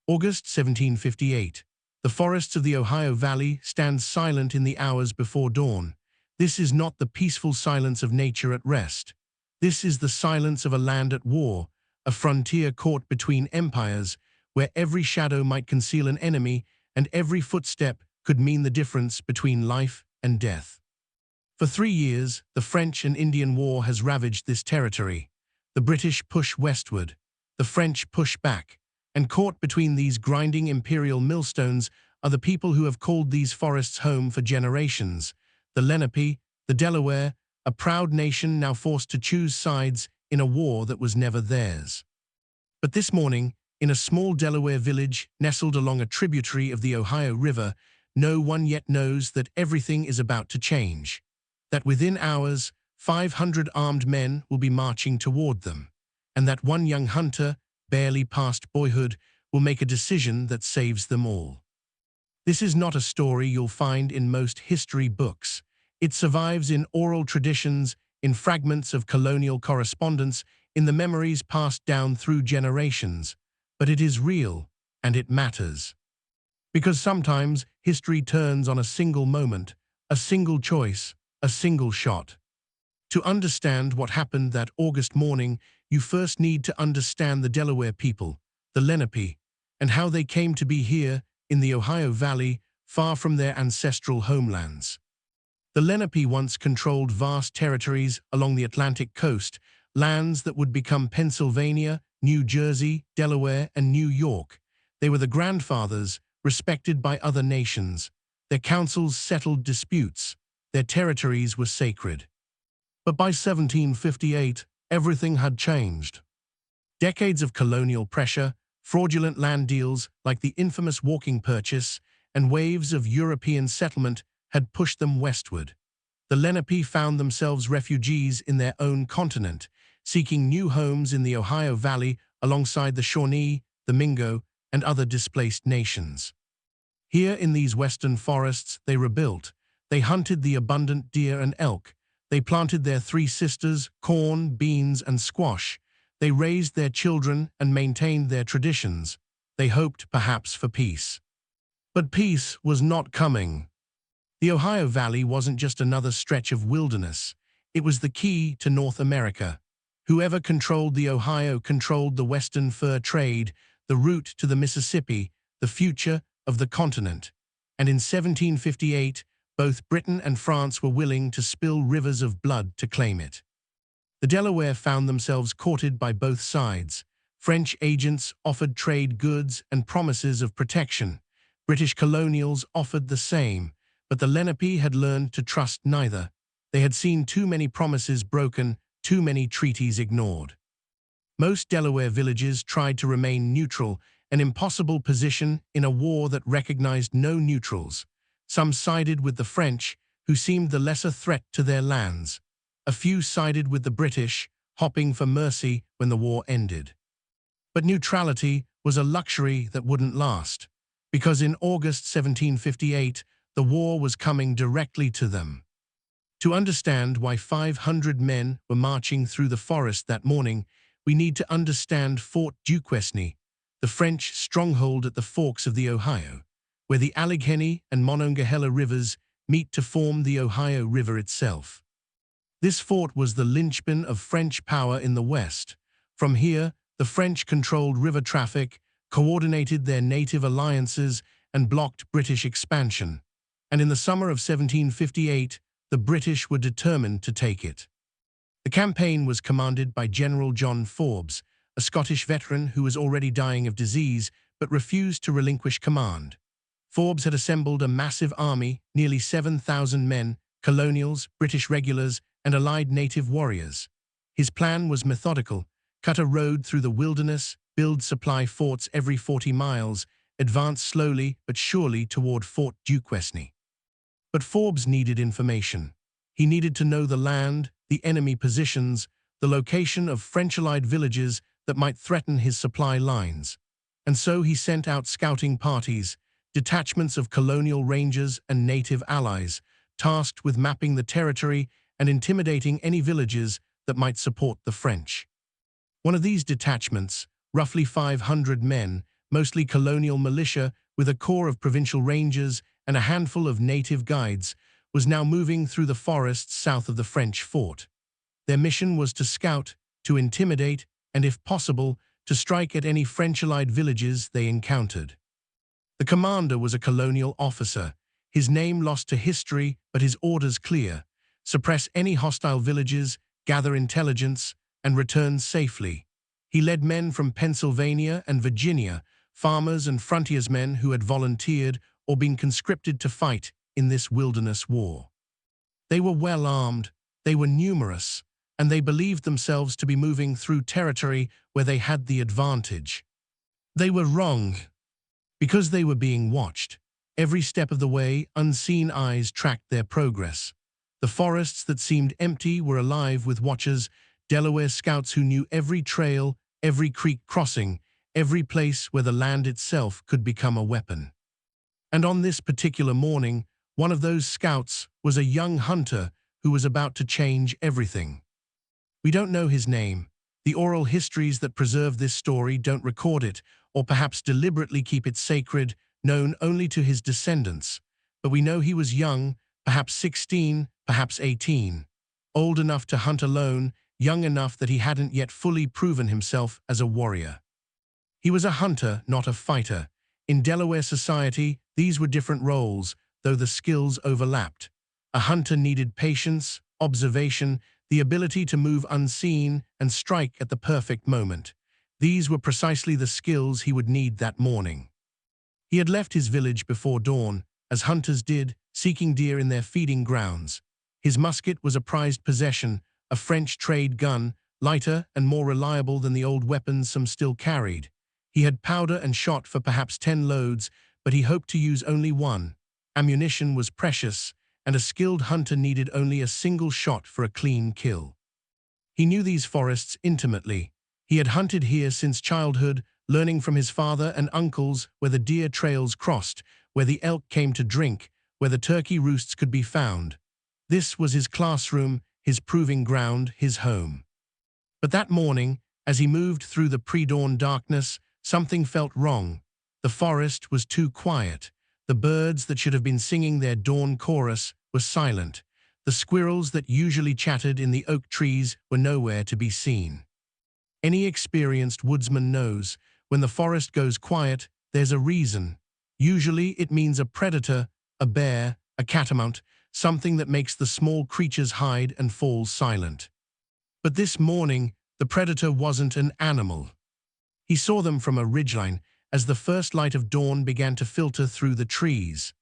August 1758. The forests of the Ohio Valley stand silent in the hours before dawn. This is not the peaceful silence of nature at rest. This is the silence of a land at war, a frontier caught between empires, where every shadow might conceal an enemy and every footstep could mean the difference between life and death. For 3 years, the French and Indian War has ravaged this territory. The British push westward, the French push back, and caught between these grinding imperial millstones are the people who have called these forests home for generations. The Lenape, the Delaware, a proud nation now forced to choose sides in a war that was never theirs. But this morning, in a small Delaware village nestled along a tributary of the Ohio River, no one yet knows that everything is about to change. That within hours, 500 armed men will be marching toward them, and that one young hunter, barely past boyhood, will make a decision that saves them all. This is not a story you'll find in most history books. It survives in oral traditions, in fragments of colonial correspondence, in the memories passed down through generations. But it is real, and it matters. Because sometimes history turns on a single moment, a single choice, a single shot. To understand what happened that August morning, you first need to understand the Delaware people, the Lenape, and how they came to be here in the Ohio Valley, far from their ancestral homelands. The Lenape once controlled vast territories along the Atlantic coast, lands that would become Pennsylvania, New Jersey, Delaware, and New York. They were the grandfathers, respected by other nations. Their councils settled disputes. Their territories were sacred. But by 1758, everything had changed. Decades of colonial pressure, fraudulent land deals like the infamous walking purchase, and waves of European settlement had pushed them westward. The Lenape found themselves refugees in their own continent, seeking new homes in the Ohio Valley alongside the Shawnee, the Mingo, and other displaced nations. Here in these western forests, they rebuilt. They hunted the abundant deer and elk. They planted their 3 sisters, corn, beans, and squash. They raised their children and maintained their traditions. They hoped perhaps for peace. But peace was not coming. The Ohio Valley wasn't just another stretch of wilderness. It was the key to North America. Whoever controlled the Ohio controlled the western fur trade, the route to the Mississippi, the future of the continent. And in 1758, both Britain and France were willing to spill rivers of blood to claim it. The Delaware found themselves courted by both sides. French agents offered trade goods and promises of protection. British colonials offered the same, but the Lenape had learned to trust neither. They had seen too many promises broken, too many treaties ignored. Most Delaware villages tried to remain neutral, an impossible position in a war that recognized no neutrals. Some sided with the French, who seemed the lesser threat to their lands. A few sided with the British, hoping for mercy when the war ended. But neutrality was a luxury that wouldn't last, because in August 1758, the war was coming directly to them. To understand why 500 men were marching through the forest that morning, we need to understand Fort Duquesne, the French stronghold at the forks of the Ohio, where the Allegheny and Monongahela rivers meet to form the Ohio River itself. This fort was the linchpin of French power in the West. From here, the French controlled river traffic, coordinated their native alliances, and blocked British expansion. And in the summer of 1758, the British were determined to take it. The campaign was commanded by General John Forbes, a Scottish veteran who was already dying of disease but refused to relinquish command. Forbes had assembled a massive army, nearly 7,000 men, colonials, British regulars, and allied native warriors. His plan was methodical: cut a road through the wilderness, build supply forts every 40 miles, advance slowly but surely toward Fort Duquesne. But Forbes needed information. He needed to know the land, the enemy positions, the location of French-allied villages that might threaten his supply lines. And so he sent out scouting parties, detachments of colonial rangers and native allies, tasked with mapping the territory and intimidating any villages that might support the French. One of these detachments, roughly 500 men, mostly colonial militia with a corps of provincial rangers and a handful of native guides, was now moving through the forests south of the French fort. Their mission was to scout, to intimidate, and if possible, to strike at any French-allied villages they encountered. The commander was a colonial officer, his name lost to history but his orders clear: suppress any hostile villages, gather intelligence, and return safely. He led men from Pennsylvania and Virginia, farmers and frontiersmen who had volunteered or been conscripted to fight in this wilderness war. They were well armed, they were numerous, and they believed themselves to be moving through territory where they had the advantage. They were wrong. Because they were being watched, every step of the way, unseen eyes tracked their progress. The forests that seemed empty were alive with watchers, Delaware scouts who knew every trail, every creek crossing, every place where the land itself could become a weapon. And on this particular morning, one of those scouts was a young hunter who was about to change everything. We don't know his name. The oral histories that preserve this story don't record it, or perhaps deliberately keep it sacred, known only to his descendants. But we know he was young, perhaps 16, perhaps 18. Old enough to hunt alone, young enough that he hadn't yet fully proven himself as a warrior. He was a hunter, not a fighter. In Delaware society, these were different roles, though the skills overlapped. A hunter needed patience, observation, the ability to move unseen and strike at the perfect moment. These were precisely the skills he would need that morning. He had left his village before dawn, as hunters did, seeking deer in their feeding grounds. His musket was a prized possession, a French trade gun, lighter and more reliable than the old weapons some still carried. He had powder and shot for perhaps 10 loads, but he hoped to use only one. Ammunition was precious, and a skilled hunter needed only a single shot for a clean kill. He knew these forests intimately. He had hunted here since childhood, learning from his father and uncles where the deer trails crossed, where the elk came to drink, where the turkey roosts could be found. This was his classroom, his proving ground, his home. But that morning, as he moved through the pre-dawn darkness, something felt wrong. The forest was too quiet. The birds that should have been singing their dawn chorus were silent. The squirrels that usually chattered in the oak trees were nowhere to be seen. Any experienced woodsman knows, when the forest goes quiet, there's a reason. Usually it means a predator, a bear, a catamount, something that makes the small creatures hide and fall silent. But this morning, the predator wasn't an animal. He saw them from a ridgeline as the first light of dawn began to filter through the trees.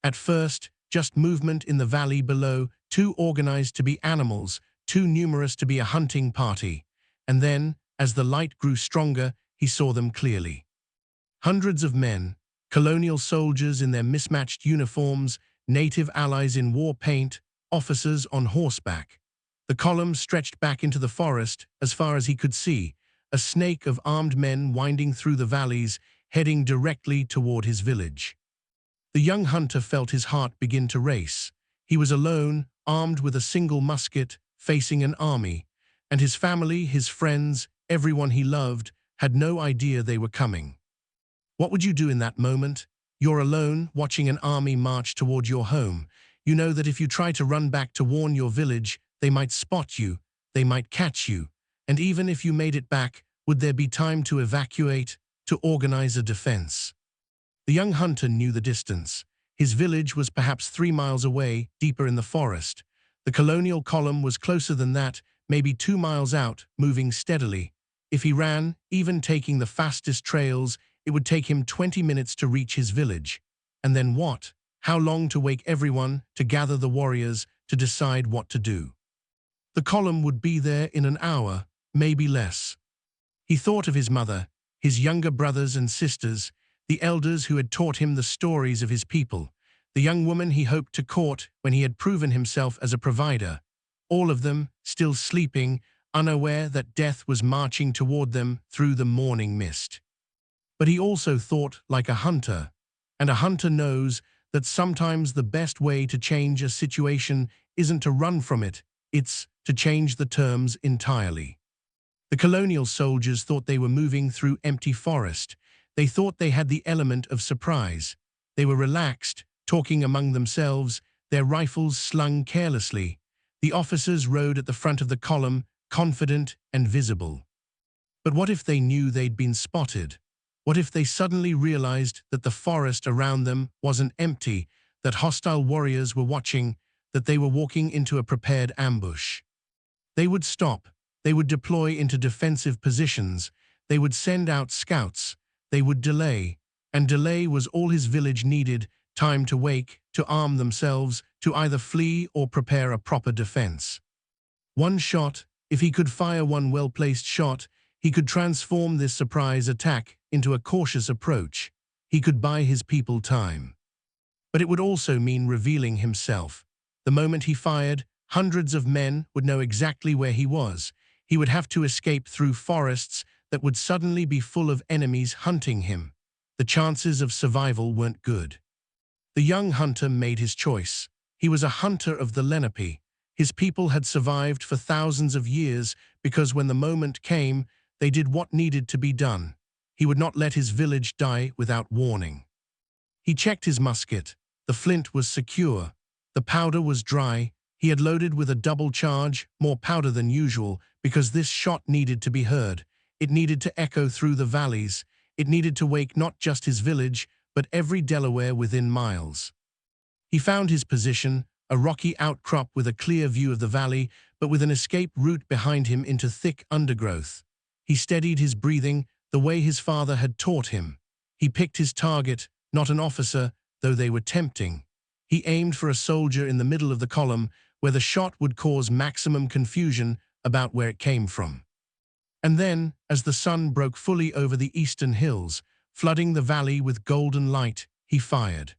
At first, just movement in the valley below, too organized to be animals, too numerous to be a hunting party. And then, as the light grew stronger, he saw them clearly. Hundreds of men, colonial soldiers in their mismatched uniforms, native allies in war paint, officers on horseback. The column stretched back into the forest as far as he could see, a snake of armed men winding through the valleys, heading directly toward his village. The young hunter felt his heart begin to race. He was alone, armed with a single musket, facing an army, and his family, his friends, everyone he loved, had no idea they were coming. What would you do in that moment? You're alone, watching an army march toward your home. You know that if you try to run back to warn your village, they might spot you, they might catch you, and even if you made it back, would there be time to evacuate, to organize a defense? The young hunter knew the distance. His village was perhaps 3 miles away, deeper in the forest. The colonial column was closer than that, maybe 2 miles out, moving steadily. If he ran, even taking the fastest trails, it would take him 20 minutes to reach his village. And then what? How long to wake everyone, to gather the warriors, to decide what to do? The column would be there in an hour, maybe less. He thought of his mother, his younger brothers and sisters, the elders who had taught him the stories of his people, the young woman he hoped to court when he had proven himself as a provider. All of them still sleeping, unaware that death was marching toward them through the morning mist. But he also thought like a hunter, and a hunter knows that sometimes the best way to change a situation isn't to run from it, it's to change the terms entirely. The colonial soldiers thought they were moving through empty forest. They thought they had the element of surprise. They were relaxed, talking among themselves, their rifles slung carelessly. The officers rode at the front of the column, confident and visible. But what if they knew they'd been spotted? What if they suddenly realized that the forest around them wasn't empty, that hostile warriors were watching, that they were walking into a prepared ambush? They would stop. They would deploy into defensive positions. They would send out scouts. They would delay. And delay was all his village needed: time to wake, to arm themselves, to either flee or prepare a proper defense. One shot, if he could fire one well-placed shot, he could transform this surprise attack into a cautious approach. He could buy his people time. But it would also mean revealing himself. The moment he fired, hundreds of men would know exactly where he was. He would have to escape through forests that would suddenly be full of enemies hunting him. The chances of survival weren't good. The young hunter made his choice. He was a hunter of the Lenape. His people had survived for thousands of years because when the moment came, they did what needed to be done. He would not let his village die without warning. He checked his musket. The flint was secure. The powder was dry. He had loaded with a double charge, more powder than usual, because this shot needed to be heard. It needed to echo through the valleys. It needed to wake not just his village, but every Delaware within miles. He found his position, a rocky outcrop with a clear view of the valley, but with an escape route behind him into thick undergrowth. He steadied his breathing the way his father had taught him. He picked his target, not an officer, though they were tempting. He aimed for a soldier in the middle of the column, where the shot would cause maximum confusion about where it came from. And then, as the sun broke fully over the eastern hills, flooding the valley with golden light, he fired.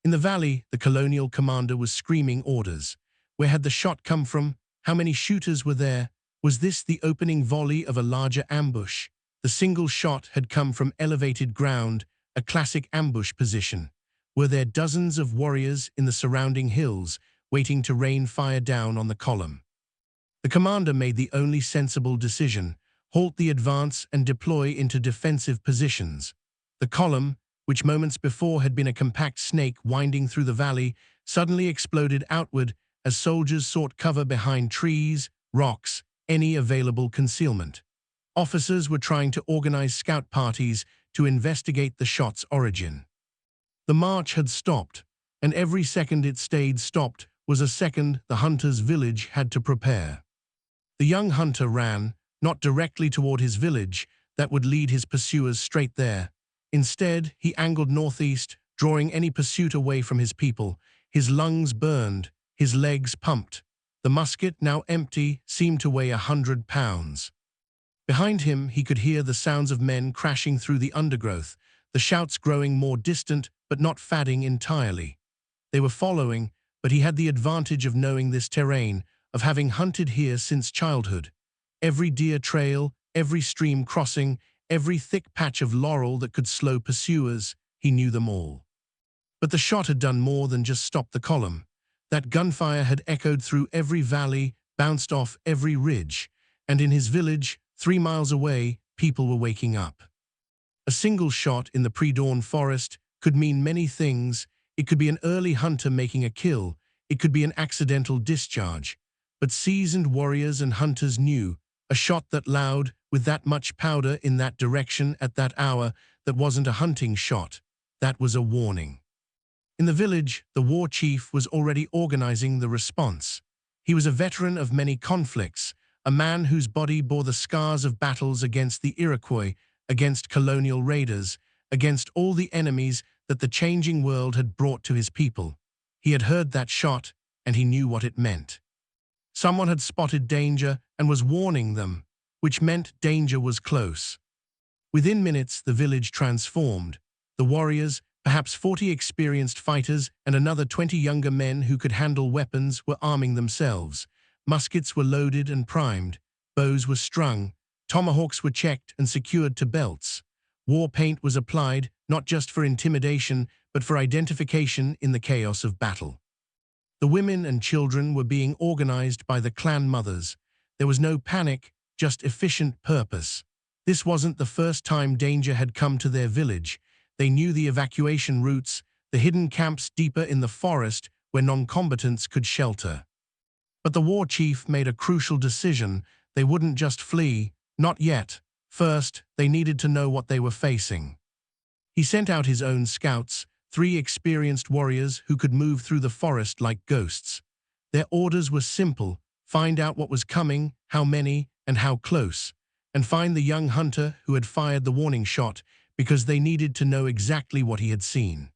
In the valley, the colonial commander was screaming orders. Where had the shot come from? How many shooters were there? Was this the opening volley of a larger ambush? The single shot had come from elevated ground, a classic ambush position. Were there dozens of warriors in the surrounding hills, waiting to rain fire down on the column? The commander made the only sensible decision: halt the advance and deploy into defensive positions. The column, which moments before had been a compact snake winding through the valley, suddenly exploded outward as soldiers sought cover behind trees, rocks, any available concealment. Officers were trying to organize scout parties to investigate the shot's origin. The march had stopped, and every second it stayed stopped was a second the hunter's village had to prepare. The young hunter ran, not directly toward his village, that would lead his pursuers straight there. Instead, he angled northeast, drawing any pursuit away from his people. His lungs burned, his legs pumped. The musket, now empty, seemed to weigh 100 pounds. Behind him, he could hear the sounds of men crashing through the undergrowth, the shouts growing more distant but not fading entirely. They were following, but he had the advantage of knowing this terrain, of having hunted here since childhood. Every deer trail, every stream crossing, every thick patch of laurel that could slow pursuers, he knew them all. But the shot had done more than just stop the column. That gunfire had echoed through every valley, bounced off every ridge, and in his village, 3 miles away, people were waking up. A single shot in the pre-dawn forest could mean many things. It could be an early hunter making a kill. It could be an accidental discharge. But seasoned warriors and hunters knew a shot that loud, with that much powder in that direction at that hour, that wasn't a hunting shot. That was a warning. In the village, the war chief was already organizing the response. He was a veteran of many conflicts, a man whose body bore the scars of battles against the Iroquois, against colonial raiders, against all the enemies that the changing world had brought to his people. He had heard that shot, and he knew what it meant. Someone had spotted danger and was warning them, which meant danger was close. Within minutes, the village transformed. The warriors, perhaps 40 experienced fighters and another 20 younger men who could handle weapons, were arming themselves. Muskets were loaded and primed. Bows were strung. Tomahawks were checked and secured to belts. War paint was applied, not just for intimidation, but for identification in the chaos of battle. The women and children were being organized by the clan mothers. There was no panic, just efficient purpose. This wasn't the first time danger had come to their village. They knew the evacuation routes, the hidden camps deeper in the forest where non-combatants could shelter. But the war chief made a crucial decision. They wouldn't just flee, not yet. First, they needed to know what they were facing. He sent out his own scouts, 3 experienced warriors who could move through the forest like ghosts. Their orders were simple: find out what was coming, how many, and how close, and find the young hunter who had fired the warning shot, because they needed to know exactly what he had seen.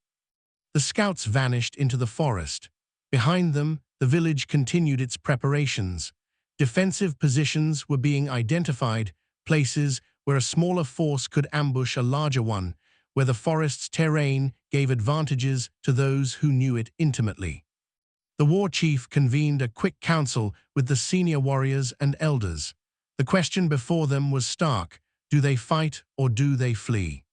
The scouts vanished into the forest. Behind them, the village continued its preparations. Defensive positions were being identified, places where a smaller force could ambush a larger one, where the forest's terrain gave advantages to those who knew it intimately. The war chief convened a quick council with the senior warriors and elders. The question before them was stark: do they fight or do they flee?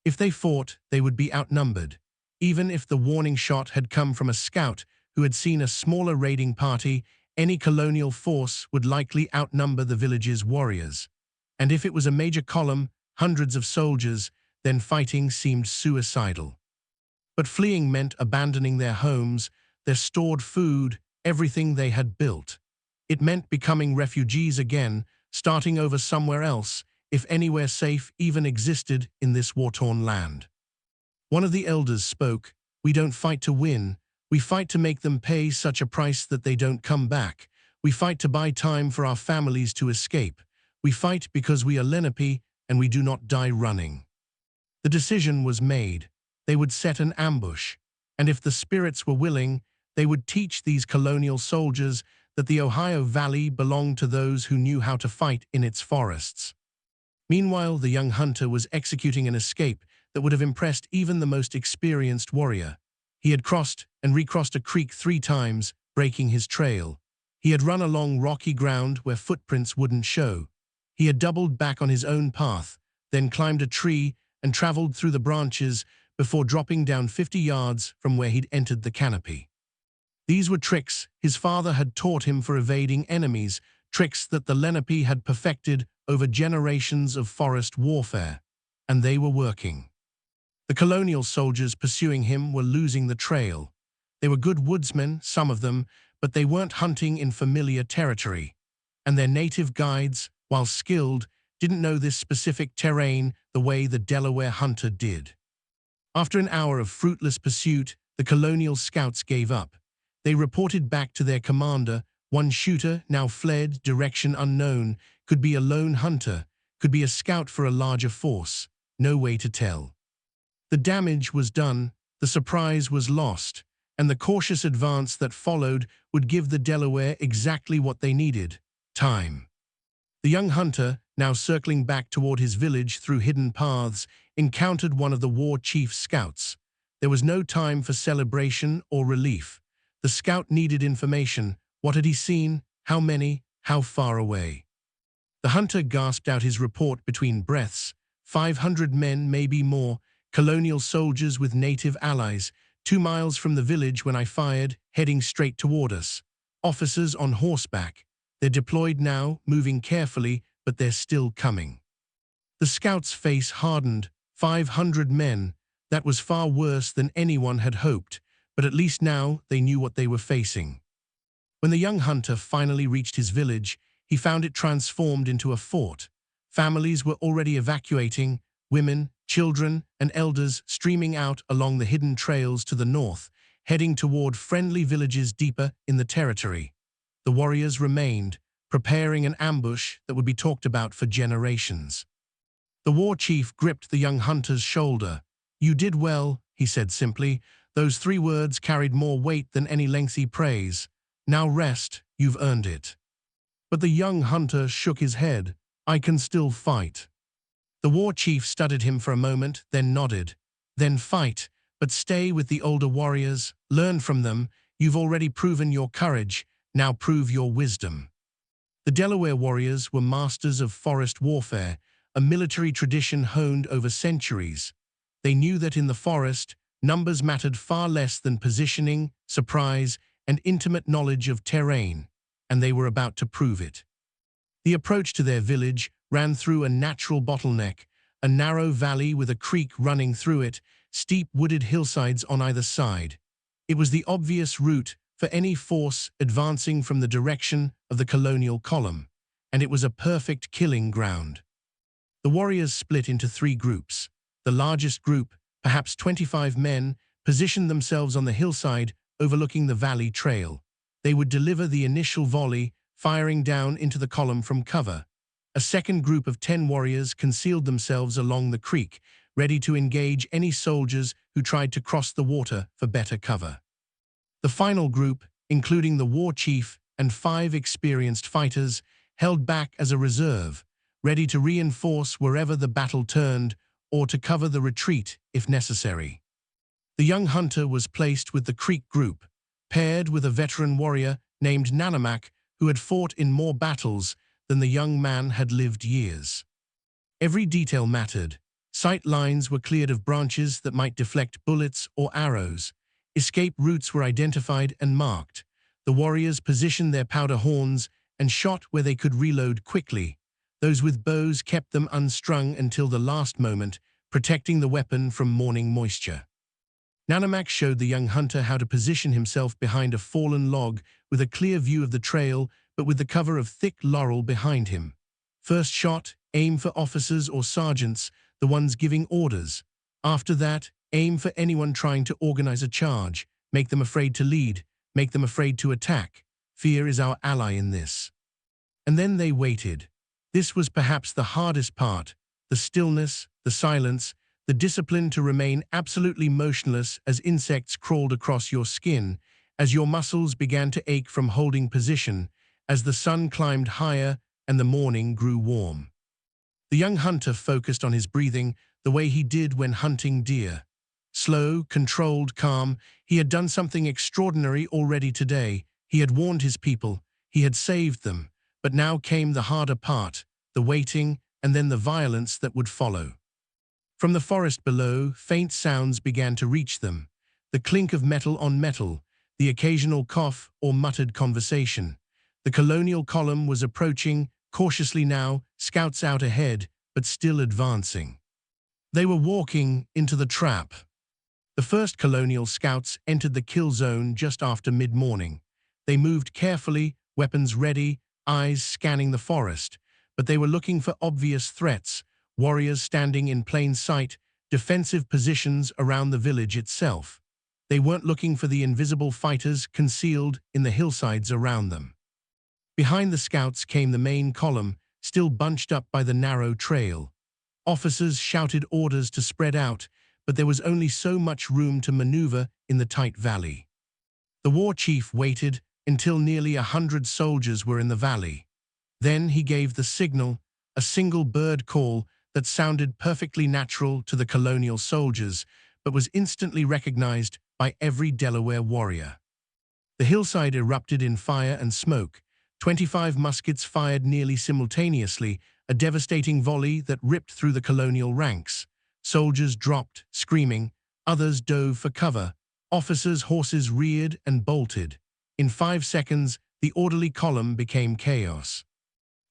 If they fought, they would be outnumbered. Even if the warning shot had come from a scout who had seen a smaller raiding party, any colonial force would likely outnumber the village's warriors. And if it was a major column, hundreds of soldiers, then fighting seemed suicidal. But fleeing meant abandoning their homes, their stored food, everything they had built. It meant becoming refugees again, starting over somewhere else, if anywhere safe even existed in this war-torn land. One of the elders spoke. "We don't fight to win. We fight to make them pay such a price that they don't come back. We fight to buy time for our families to escape. We fight because we are Lenape and we do not die running." The decision was made. They would set an ambush, and if the spirits were willing, they would teach these colonial soldiers that the Ohio Valley belonged to those who knew how to fight in its forests. Meanwhile, the young hunter was executing an escape that would have impressed even the most experienced warrior. He had crossed and recrossed a creek 3 times, breaking his trail. He had run along rocky ground where footprints wouldn't show. He had doubled back on his own path, then climbed a tree and traveled through the branches before dropping down 50 yards from where he'd entered the canopy. These were tricks his father had taught him for evading enemies, tricks that the Lenape had perfected over generations of forest warfare, and they were working. The colonial soldiers pursuing him were losing the trail. They were good woodsmen, some of them, but they weren't hunting in familiar territory. And their native guides, while skilled, didn't know this specific terrain the way the Delaware hunter did. After an hour of fruitless pursuit, the colonial scouts gave up. They reported back to their commander. One shooter, now fled, direction unknown, could be a lone hunter, could be a scout for a larger force. No way to tell. The damage was done, the surprise was lost, and the cautious advance that followed would give the Delaware exactly what they needed: time. The young hunter, now circling back toward his village through hidden paths, encountered one of the war chief's scouts. There was no time for celebration or relief. The scout needed information. What had he seen? How many? How far away? The hunter gasped out his report between breaths. 500 men, maybe more, colonial soldiers with native allies, 2 miles from the village when I fired, heading straight toward us. Officers on horseback. They're deployed now, moving carefully, but they're still coming. The scout's face hardened. 500 men. That was far worse than anyone had hoped, but at least now they knew what they were facing. When the young hunter finally reached his village, he found it transformed into a fort. Families were already evacuating, women, children, and elders streaming out along the hidden trails to the north, heading toward friendly villages deeper in the territory. The warriors remained, preparing an ambush that would be talked about for generations. The war chief gripped the young hunter's shoulder. "You did well," he said simply. Those 3 words carried more weight than any lengthy praise. "Now rest, you've earned it." But the young hunter shook his head. "I can still fight." The war chief studied him for a moment, then nodded. "Then fight, but stay with the older warriors. Learn from them. You've already proven your courage. Now prove your wisdom." The Delaware warriors were masters of forest warfare, a military tradition honed over centuries. They knew that in the forest, numbers mattered far less than positioning, surprise, and intimate knowledge of terrain, and they were about to prove it. The approach to their village ran through a natural bottleneck, a narrow valley with a creek running through it, steep wooded hillsides on either side. It was the obvious route for any force advancing from the direction of the colonial column, and it was a perfect killing ground. The warriors split into 3 groups. The largest group, perhaps 25 men, positioned themselves on the hillside overlooking the valley trail. They would deliver the initial volley, firing down into the column from cover. A second group of 10 warriors concealed themselves along the creek, ready to engage any soldiers who tried to cross the water for better cover. The final group, including the war chief and 5 experienced fighters, held back as a reserve, ready to reinforce wherever the battle turned or to cover the retreat if necessary. The young hunter was placed with the Creek group, paired with a veteran warrior named Nanamak who had fought in more battles than the young man had lived years. Every detail mattered. Sight lines were cleared of branches that might deflect bullets or arrows. Escape routes were identified and marked. The warriors positioned their powder horns and shot where they could reload quickly. Those with bows kept them unstrung until the last moment, protecting the weapon from morning moisture. Nanamak showed the young hunter how to position himself behind a fallen log with a clear view of the trail, but with the cover of thick laurel behind him. First shot, aim for officers or sergeants, the ones giving orders. After that, aim for anyone trying to organize a charge. Make them afraid to lead. Make them afraid to attack. Fear is our ally in this. And then they waited. This was perhaps the hardest part. The stillness, the silence, the discipline to remain absolutely motionless as insects crawled across your skin, as your muscles began to ache from holding position, as the sun climbed higher and the morning grew warm. The young hunter focused on his breathing the way he did when hunting deer. Slow, controlled, calm, he had done something extraordinary already today. He had warned his people. He had saved them. But now came the harder part, the waiting and then the violence that would follow. From the forest below, faint sounds began to reach them. The clink of metal on metal, the occasional cough or muttered conversation. The colonial column was approaching, cautiously now, scouts out ahead, but still advancing. They were walking into the trap. The first colonial scouts entered the kill zone just after mid-morning. They moved carefully, weapons ready, eyes scanning the forest, but they were looking for obvious threats, warriors standing in plain sight, defensive positions around the village itself. They weren't looking for the invisible fighters concealed in the hillsides around them. Behind the scouts came the main column, still bunched up by the narrow trail. Officers shouted orders to spread out, but there was only so much room to maneuver in the tight valley. The war chief waited until nearly 100 soldiers were in the valley. Then he gave the signal, a single bird call that sounded perfectly natural to the colonial soldiers, but was instantly recognized by every Delaware warrior. The hillside erupted in fire and smoke. 25 muskets fired nearly simultaneously, a devastating volley that ripped through the colonial ranks. Soldiers dropped, screaming. Others dove for cover. Officers' horses reared and bolted. In 5 seconds, the orderly column became chaos.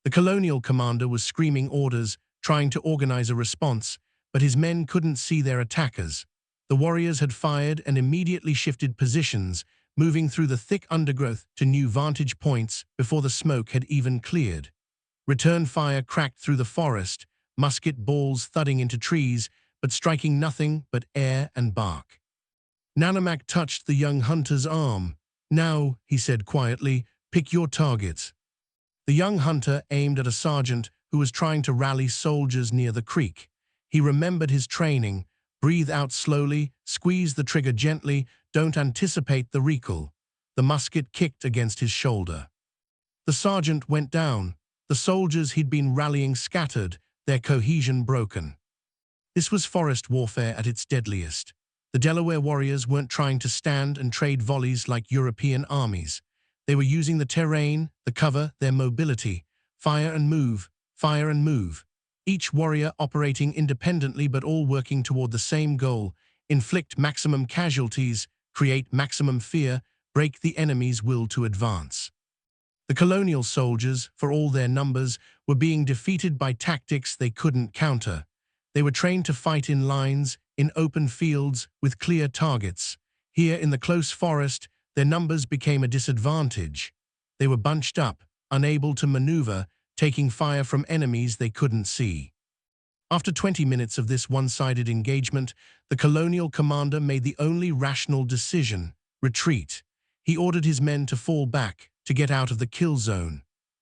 The colonial commander was screaming orders, trying to organize a response, but his men couldn't see their attackers. The warriors had fired and immediately shifted positions, moving through the thick undergrowth to new vantage points before the smoke had even cleared. Return fire cracked through the forest, musket balls thudding into trees, but striking nothing but air and bark. Nanamak touched the young hunter's arm. "Now," he said quietly, "pick your targets." The young hunter aimed at a sergeant who was trying to rally soldiers near the creek. He remembered his training. Breathe out slowly, squeeze the trigger gently, don't anticipate the recoil. The musket kicked against his shoulder. The sergeant went down. The soldiers he'd been rallying scattered, their cohesion broken. This was forest warfare at its deadliest. The Delaware warriors weren't trying to stand and trade volleys like European armies. They were using the terrain, the cover, their mobility. Fire and move, fire and move. Each warrior operating independently but all working toward the same goal: inflict maximum casualties, create maximum fear, break the enemy's will to advance. The colonial soldiers, for all their numbers, were being defeated by tactics they couldn't counter. They were trained to fight in lines, in open fields, with clear targets. Here, in the close forest, their numbers became a disadvantage. They were bunched up, unable to maneuver, taking fire from enemies they couldn't see. After 20 minutes of this one-sided engagement, the colonial commander made the only rational decision: retreat. He ordered his men to fall back, to get out of the kill zone.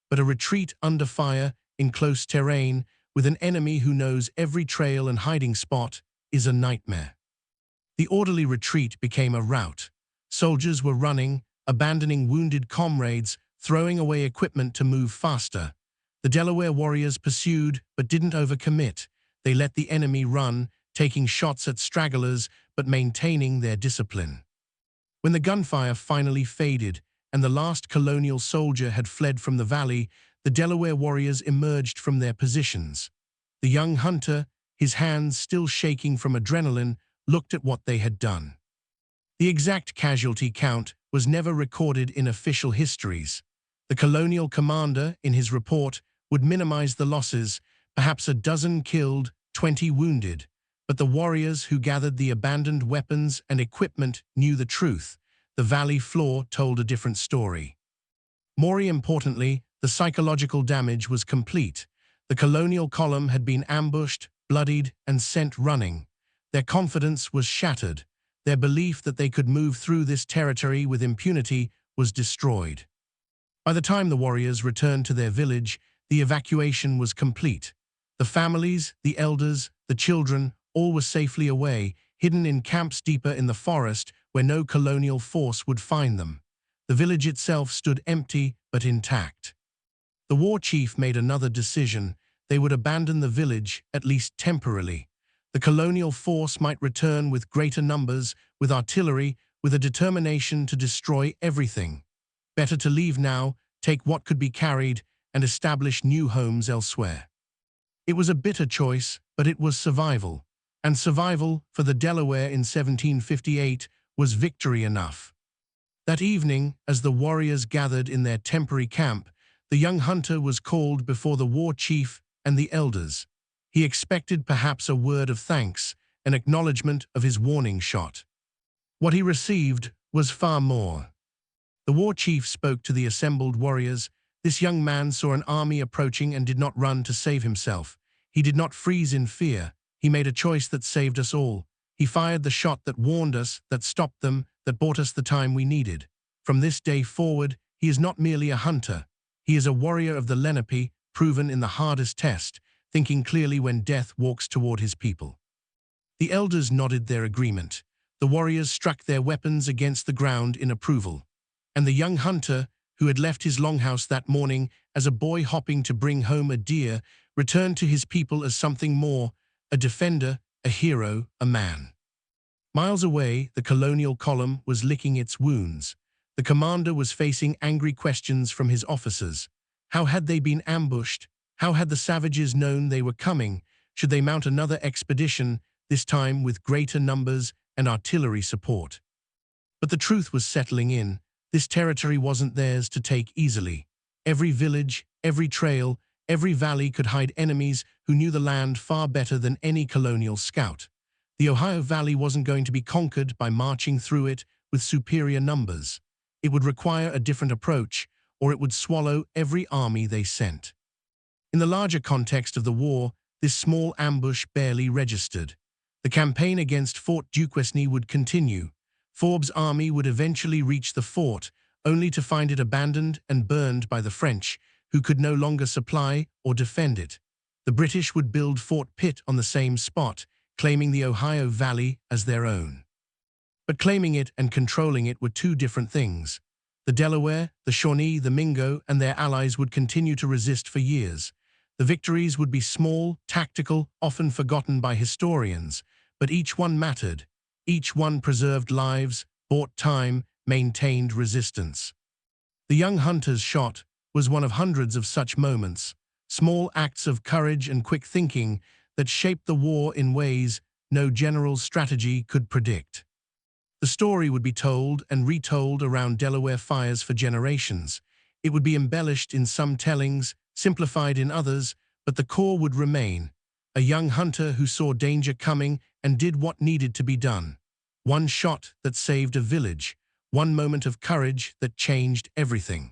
But a retreat under fire, in close terrain, with an enemy who knows every trail and hiding spot, is a nightmare. The orderly retreat became a rout. Soldiers were running, abandoning wounded comrades, throwing away equipment to move faster. The Delaware warriors pursued, but didn't overcommit. They let the enemy run, taking shots at stragglers, but maintaining their discipline. When the gunfire finally faded, and the last colonial soldier had fled from the valley, the Delaware warriors emerged from their positions. The young hunter, his hands still shaking from adrenaline, looked at what they had done. The exact casualty count was never recorded in official histories. The colonial commander, in his report, would minimize the losses, perhaps a dozen killed, 20 wounded. But the warriors who gathered the abandoned weapons and equipment knew the truth. The valley floor told a different story. More importantly, the psychological damage was complete. The colonial column had been ambushed, bloodied, and sent running. Their confidence was shattered. Their belief that they could move through this territory with impunity was destroyed. By the time the warriors returned to their village, the evacuation was complete. The families, the elders, the children, all were safely away, hidden in camps deeper in the forest where no colonial force would find them. The village itself stood empty but intact. The war chief made another decision. They would abandon the village, at least temporarily. The colonial force might return with greater numbers, with artillery, with a determination to destroy everything. Better to leave now, take what could be carried, and establish new homes elsewhere. It was a bitter choice, but it was survival. And survival, for the Delaware in 1758, was victory enough. That evening, as the warriors gathered in their temporary camp, the young hunter was called before the war chief and the elders. He expected perhaps a word of thanks, an acknowledgement of his warning shot. What he received was far more. The war chief spoke to the assembled warriors. This young man saw an army approaching and did not run to save himself. He did not freeze in fear. He made a choice that saved us all. He fired the shot that warned us, that stopped them, that bought us the time we needed. From this day forward, he is not merely a hunter. He is a warrior of the Lenape, proven in the hardest test, thinking clearly when death walks toward his people. The elders nodded their agreement. The warriors struck their weapons against the ground in approval. And the young hunter, who had left his longhouse that morning as a boy hopping to bring home a deer, returned to his people as something more, a defender, a hero, a man. Miles away, the colonial column was licking its wounds. The commander was facing angry questions from his officers. How had they been ambushed? How had the savages known they were coming? Should they mount another expedition, this time with greater numbers and artillery support? But the truth was settling in. This territory wasn't theirs to take easily. Every village, every trail, every valley could hide enemies who knew the land far better than any colonial scout. The Ohio Valley wasn't going to be conquered by marching through it with superior numbers. It would require a different approach, or it would swallow every army they sent. In the larger context of the war, this small ambush barely registered. The campaign against Fort Duquesne would continue. Forbes' army would eventually reach the fort, only to find it abandoned and burned by the French, who could no longer supply or defend it. The British would build Fort Pitt on the same spot, claiming the Ohio Valley as their own. But claiming it and controlling it were two different things. The Delaware, the Shawnee, the Mingo, and their allies would continue to resist for years. The victories would be small, tactical, often forgotten by historians, but each one mattered. Each one preserved lives, bought time, maintained resistance. The young hunter's shot was one of hundreds of such moments, small acts of courage and quick thinking that shaped the war in ways no general's strategy could predict. The story would be told and retold around Delaware fires for generations. It would be embellished in some tellings, simplified in others, but the core would remain. A young hunter who saw danger coming and did what needed to be done. One shot that saved a village. One moment of courage that changed everything.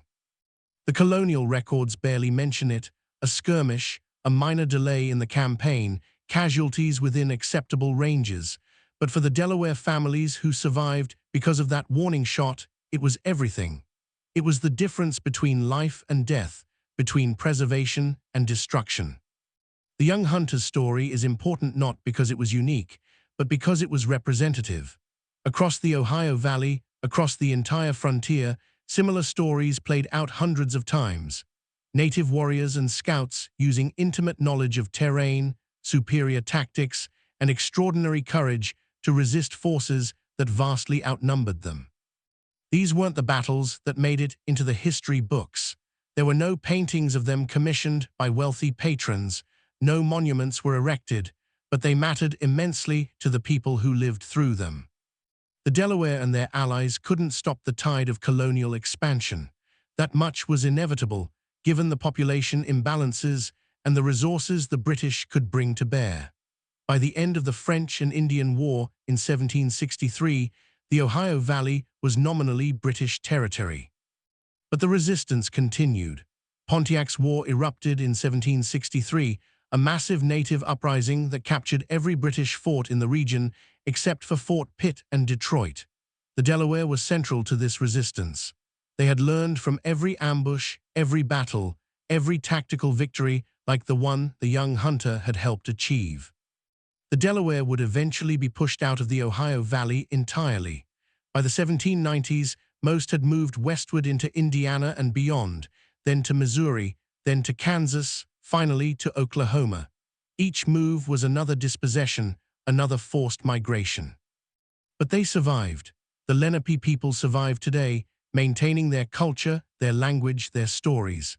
The colonial records barely mention it. A skirmish, a minor delay in the campaign, casualties within acceptable ranges. But for the Delaware families who survived because of that warning shot, it was everything. It was the difference between life and death, between preservation and destruction. The young hunter's story is important not because it was unique, but because it was representative. Across the Ohio Valley, across the entire frontier, similar stories played out hundreds of times. Native warriors and scouts using intimate knowledge of terrain, superior tactics, and extraordinary courage to resist forces that vastly outnumbered them. These weren't the battles that made it into the history books. There were no paintings of them commissioned by wealthy patrons, no monuments were erected, but they mattered immensely to the people who lived through them. The Delaware and their allies couldn't stop the tide of colonial expansion. That much was inevitable, given the population imbalances and the resources the British could bring to bear. By the end of the French and Indian War in 1763, the Ohio Valley was nominally British territory. But the resistance continued. Pontiac's War erupted in 1763, a massive native uprising that captured every British fort in the region except for Fort Pitt and Detroit. The Delaware was central to this resistance. They had learned from every ambush, every battle, every tactical victory like the one the young hunter had helped achieve. The Delaware would eventually be pushed out of the Ohio Valley entirely. By the 1790s, most had moved westward into Indiana and beyond, then to Missouri, then to Kansas, finally to Oklahoma. Each move was another dispossession, another forced migration. But they survived. The Lenape people survive today, maintaining their culture, their language, their stories.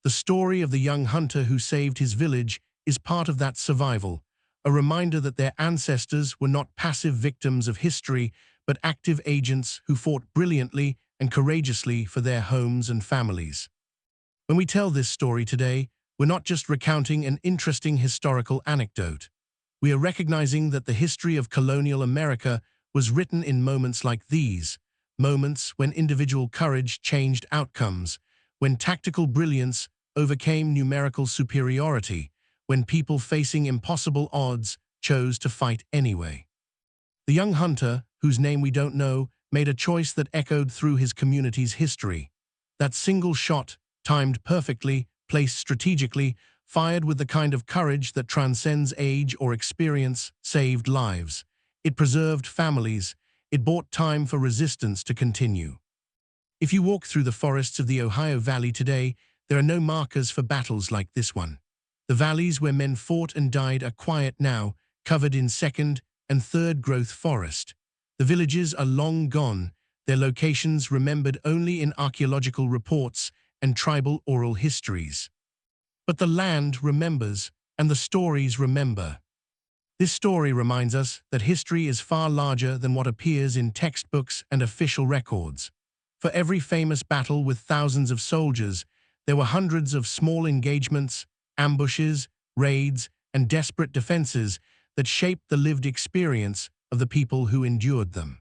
The story of the young hunter who saved his village is part of that survival, a reminder that their ancestors were not passive victims of history, but active agents who fought brilliantly and courageously for their homes and families. When we tell this story today, we're not just recounting an interesting historical anecdote. We are recognizing that the history of colonial America was written in moments like these, moments when individual courage changed outcomes, when tactical brilliance overcame numerical superiority, when people facing impossible odds chose to fight anyway. The young hunter, whose name we don't know, made a choice that echoed through his community's history. That single shot, timed perfectly, placed strategically, fired with the kind of courage that transcends age or experience, saved lives. It preserved families. It bought time for resistance to continue. If you walk through the forests of the Ohio Valley today, there are no markers for battles like this one. The valleys where men fought and died are quiet now, covered in second and third growth forest. The villages are long gone, their locations remembered only in archaeological reports and tribal oral histories. But the land remembers, and the stories remember. This story reminds us that history is far larger than what appears in textbooks and official records. For every famous battle with thousands of soldiers, there were hundreds of small engagements, ambushes, raids, and desperate defenses that shaped the lived experience of the people who endured them.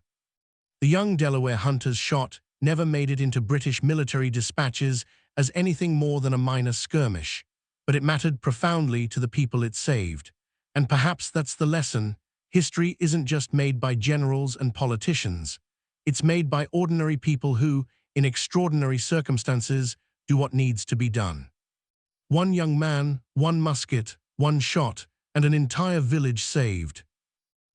The young Delaware hunter's shot never made it into British military dispatches as anything more than a minor skirmish, but it mattered profoundly to the people it saved. And perhaps that's the lesson. History isn't just made by generals and politicians. It's made by ordinary people who, in extraordinary circumstances, do what needs to be done. One young man, one musket, one shot, and an entire village saved.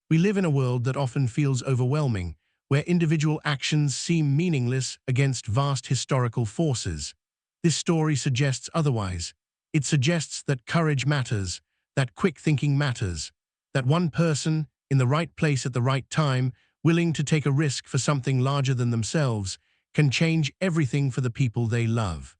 We live in a world that often feels overwhelming, where individual actions seem meaningless against vast historical forces. This story suggests otherwise. It suggests that courage matters, that quick thinking matters, that one person, in the right place at the right time, willing to take a risk for something larger than themselves, can change everything for the people they love.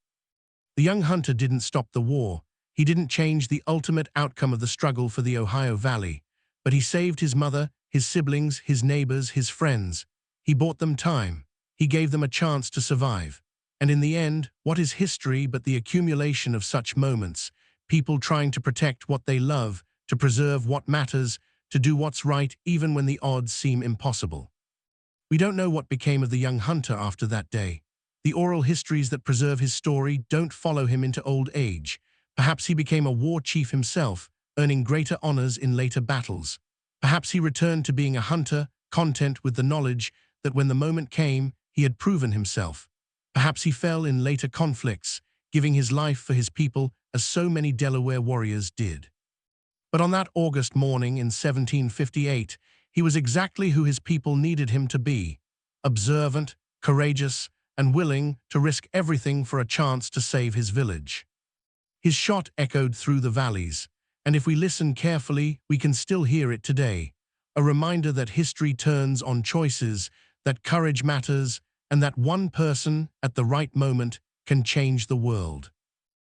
The young hunter didn't stop the war. He didn't change the ultimate outcome of the struggle for the Ohio Valley, but he saved his mother, his siblings, his neighbors, his friends. He bought them time. He gave them a chance to survive. And in the end, what is history but the accumulation of such moments, people trying to protect what they love, to preserve what matters, to do what's right even when the odds seem impossible. We don't know what became of the young hunter after that day. The oral histories that preserve his story don't follow him into old age. Perhaps he became a war chief himself, earning greater honors in later battles. Perhaps he returned to being a hunter, content with the knowledge that when the moment came, he had proven himself. Perhaps he fell in later conflicts, giving his life for his people as so many Delaware warriors did. But on that August morning in 1758, he was exactly who his people needed him to be: observant, courageous, and willing to risk everything for a chance to save his village. His shot echoed through the valleys, and if we listen carefully, we can still hear it today, a reminder that history turns on choices, that courage matters, and that one person, at the right moment, can change the world.